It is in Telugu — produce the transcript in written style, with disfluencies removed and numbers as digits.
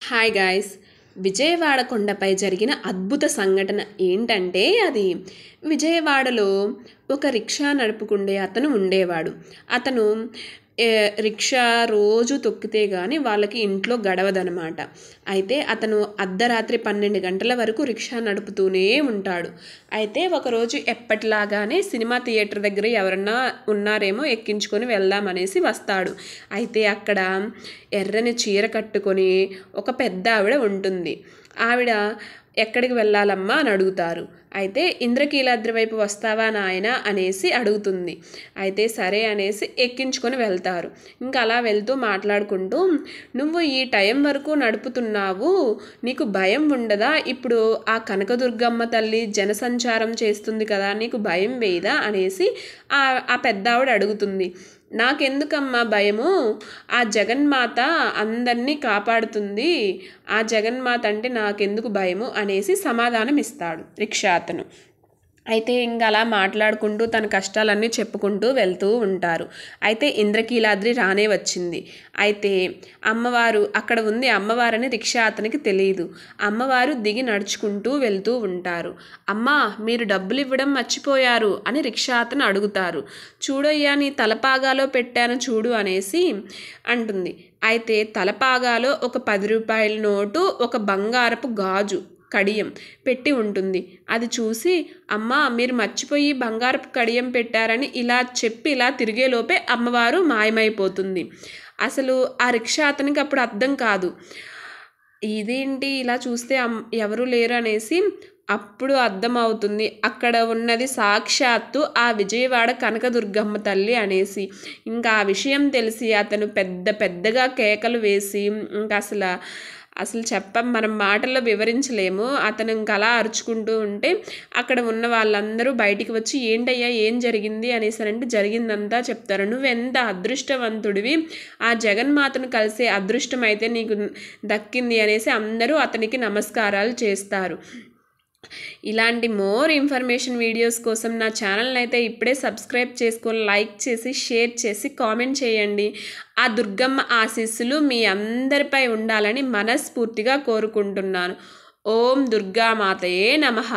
Hi guys. విజయవాడ కొండపై జరిగిన అద్భుత సంఘటన ఏంటంటే అది విజయవాడలో ఒక రిక్షా నడుపుకుండే అతను ఉండేవాడు. అతను రిక్షా రోజు తొక్కితే కానీ వాళ్ళకి ఇంట్లో గడవదనమాట. అయితే అతను అర్ధరాత్రి 12 గంటల వరకు రిక్షా నడుపుతూనే ఉంటాడు. అయితే ఒకరోజు ఎప్పటిలాగానే సినిమా థియేటర్ దగ్గర ఎవరన్నా ఉన్నారేమో ఎక్కించుకొని వెళ్దామనేసి వస్తాడు. అయితే అక్కడ ఎర్రని చీర కట్టుకొని ఒక పెద్ద ఆవిడ ఉంటుంది. ఆవిడ ఎక్కడికి వెళ్ళాలమ్మా అని అడుగుతారు. అయితే ఇంద్రకీలాద్రి వైపు వస్తావా నాయన అనేసి అడుగుతుంది. అయితే సరే అనేసి ఎక్కించుకొని వెళ్తారు. ఇంకా అలా వెళ్తూ మాట్లాడుకుంటూ, నువ్వు ఈ టైం వరకు నడుపుతున్నావు, నీకు భయం ఉండదా? ఇప్పుడు ఆ కనకదుర్గమ్మ తల్లి జనసంచారం చేస్తుంది కదా, నీకు భయం వేయదా అనేసి ఆ పెద్ద ఆవిడ అడుగుతుంది. నాకెందుకమ్మా భయము, ఆ జగన్మాత అందరినీ కాపాడుతుంది, ఆ జగన్మాత అంటే నాకెందుకు భయము అనేసి సమాధానం ఇస్తాడు రిక్షా అతను. అయితే ఇంకా అలా మాట్లాడుకుంటూ తన కష్టాలన్నీ చెప్పుకుంటూ వెళ్తూ ఉంటారు. అయితే ఇంద్రకీలాద్రి రానే వచ్చింది. అయితే అమ్మవారు అక్కడ ఉంది, అమ్మవారని రిక్షా అతనికి తెలియదు. అమ్మవారు దిగి నడుచుకుంటూ వెళ్తూ ఉంటారు. అమ్మా, మీరు డబ్బులు ఇవ్వడం మర్చిపోయారు అని రిక్షా అతను అడుగుతారు. చూడయ్యా, నీ తలపాగాలో పెట్టాను చూడు అనేసి అంటుంది. అయితే తలపాగాలో ఒక 10 రూపాయల నోటు, ఒక బంగారపు గాజు కడియం పెట్టి ఉంటుంది. అది చూసి, అమ్మా మీరు మర్చిపోయి బంగారపు కడియం పెట్టారని ఇలా చెప్పి ఇలా తిరిగేలోపే అమ్మవారు మాయమైపోతుంది. అసలు ఆ రిక్షా అతనికి అప్పుడు అర్థం కాదు, ఇదేంటి ఇలా చూస్తే ఎవరు లేరు అనేసి. అప్పుడు అర్థమవుతుంది అక్కడ ఉన్నది సాక్షాత్తు ఆ విజయవాడ కనకదుర్గమ్మ తల్లి అనేసి. ఇంకా ఆ విషయం తెలిసి అతను పెద్దగా కేకలు వేసి, ఇంకా అసలు మనం మాటల్లో వివరించలేము. అతను ఇంకా అలా అరుచుకుంటూ ఉంటే అక్కడ ఉన్న వాళ్ళందరూ బయటికి వచ్చి, ఏంటయ్యా ఏం జరిగింది అనేసారంటే జరిగిందంతా చెప్తారు. నువ్వెంత అదృష్టవంతుడివి, ఆ జగన్మాతను కలిసే అదృష్టం అయితే నీకు దక్కింది అనేసి అందరూ అతనికి నమస్కారాలు చేస్తారు. ఇలాంటి మోర్ ఇన్ఫర్మేషన్ వీడియోస్ కోసం నా ఛానల్ని అయితే ఇప్పుడే సబ్స్క్రైబ్ చేసుకొని, లైక్ చేసి, షేర్ చేసి, కామెంట్ చేయండి. ఆ దుర్గమ్మ ఆశీస్సులు మీ అందరిపై ఉండాలని మనస్ఫూర్తిగా కోరుకుంటున్నాను. ఓం దుర్గామాతయే నమః.